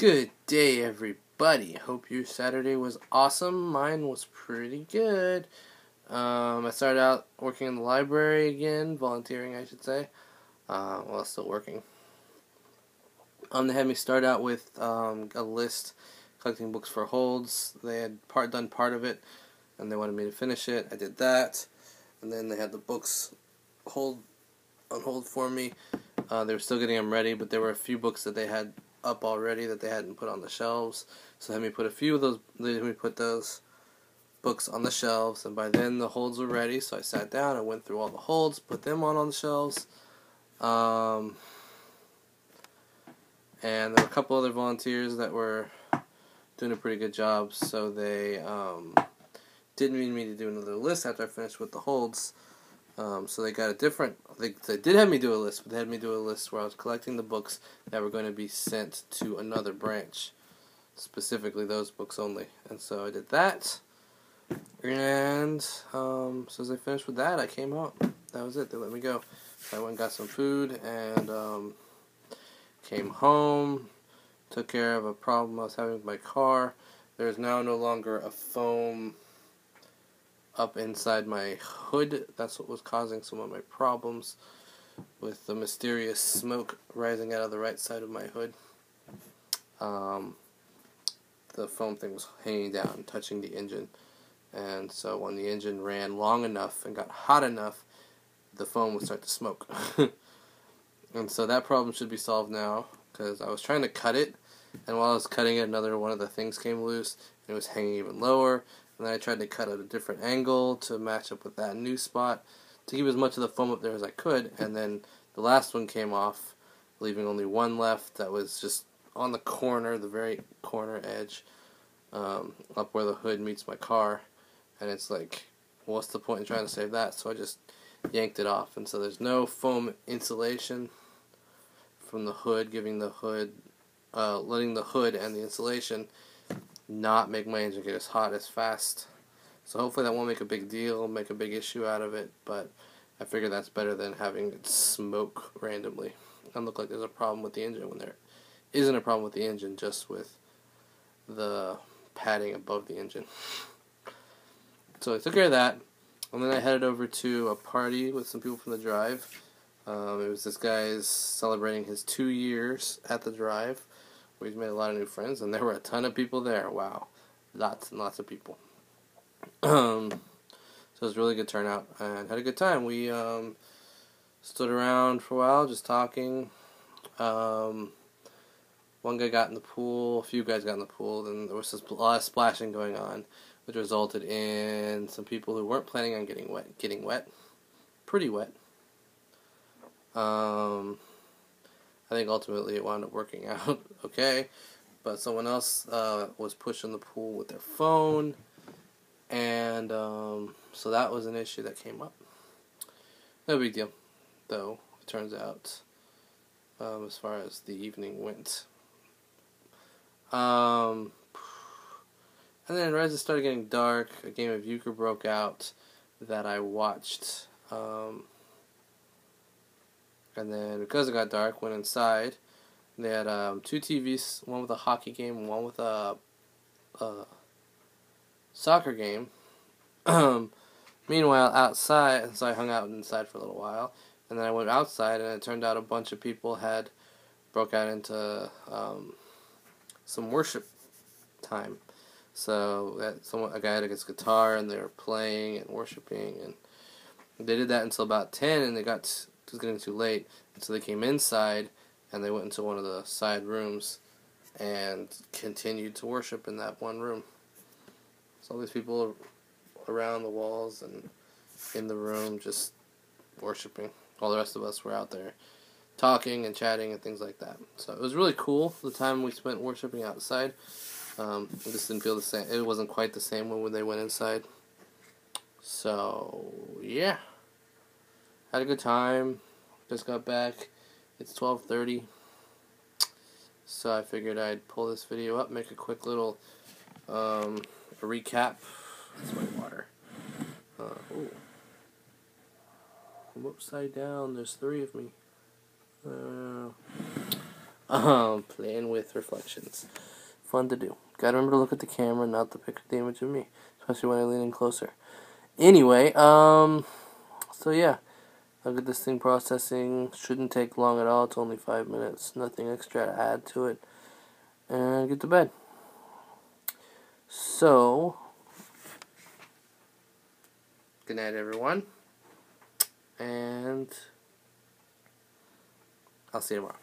Good day, everybody. Hope your Saturday was awesome. Mine was pretty good. I started out working in the library again, volunteering, I should say. Well, still working. They had me start out with a list, collecting books for holds. They had done part of it, and they wanted me to finish it. I did that, and then they had the books on hold for me. They were still getting them ready, but there were a few books that they had up already that they hadn't put on the shelves. So they had me put those books on the shelves, and by then the holds were ready. So I sat down and went through all the holds, put them on the shelves. And there were a couple other volunteers that were doing a pretty good job, so they didn't need me to do another list after I finished with the holds. So they got they did have me do a list, but they had me do a list where I was collecting the books that were going to be sent to another branch, specifically those books only. And so I did that, and so as I finished with that, I came home. That was it. They let me go. So I went and got some food, and came home, took care of a problem I was having with my car. There's now no longer a foam up inside my hood. That's what was causing some of my problems with the mysterious smoke rising out of the right side of my hood. The foam thing was hanging down, touching the engine, and so when the engine ran long enough and got hot enough, the foam would start to smoke. And so that problem should be solved now, because I was trying to cut it, and while I was cutting it, another one of the things came loose, and it was hanging even lower. And then I tried to cut at a different angle to match up with that new spot to keep as much of the foam up there as I could. And then the last one came off, leaving only one left that was just on the corner, the very corner edge, up where the hood meets my car. And it's like, well, what's the point in trying to save that? So I just yanked it off. And so there's no foam insulation from the hood, letting the hood and the insulation not make my engine get as hot as fast. So hopefully that won't make a big deal, make a big issue out of it, but I figure that's better than having it smoke randomly and look like there's a problem with the engine when there isn't a problem with the engine, just with the padding above the engine. So I took care of that, and then I headed over to a party with some people from the drive. It was this guy's celebrating his 2 years at the drive. He's made a lot of new friends, and there were a ton of people there. Wow. Lots and lots of people. So it was a really good turnout, and had a good time. We stood around for a while, just talking. One guy got in the pool, a few guys got in the pool, then there was a lot of splashing going on, which resulted in some people who weren't planning on getting wet. Pretty wet. I think ultimately it wound up working out okay, but someone else was pushing the pool with their phone, and so that was an issue that came up. No big deal, though, it turns out, as far as the evening went. And then right as it started getting dark, a game of euchre broke out that I watched. And then, because it got dark, went inside. They had 2 TVs, one with a hockey game and one with a soccer game. Meanwhile, outside, so I hung out inside for a little while. And then I went outside, and it turned out a bunch of people had broke out into some worship time. So a guy had his guitar, and they were playing and worshiping. And they did that until about 10, and it was getting too late, and so they came inside, and they went into one of the side rooms, and continued to worship in that one room. So all these people around the walls and in the room just worshiping. All the rest of us were out there talking and chatting and things like that. So it was really cool, the time we spent worshiping outside. It just didn't feel the same. It wasn't quite the same when they went inside. So, yeah. Had a good time. Just got back. It's 12:30. So I figured I'd pull this video up, make a quick little a recap. That's my water. I'm upside down. There's 3 of me. Playing with reflections. Fun to do. Gotta remember to look at the camera, not to pick the image of me. Especially when I lean in closer. Anyway, so yeah. I'll get this thing processing. Shouldn't take long at all. It's only 5 minutes. Nothing extra to add to it. And get to bed. So, good night, everyone. And I'll see you tomorrow.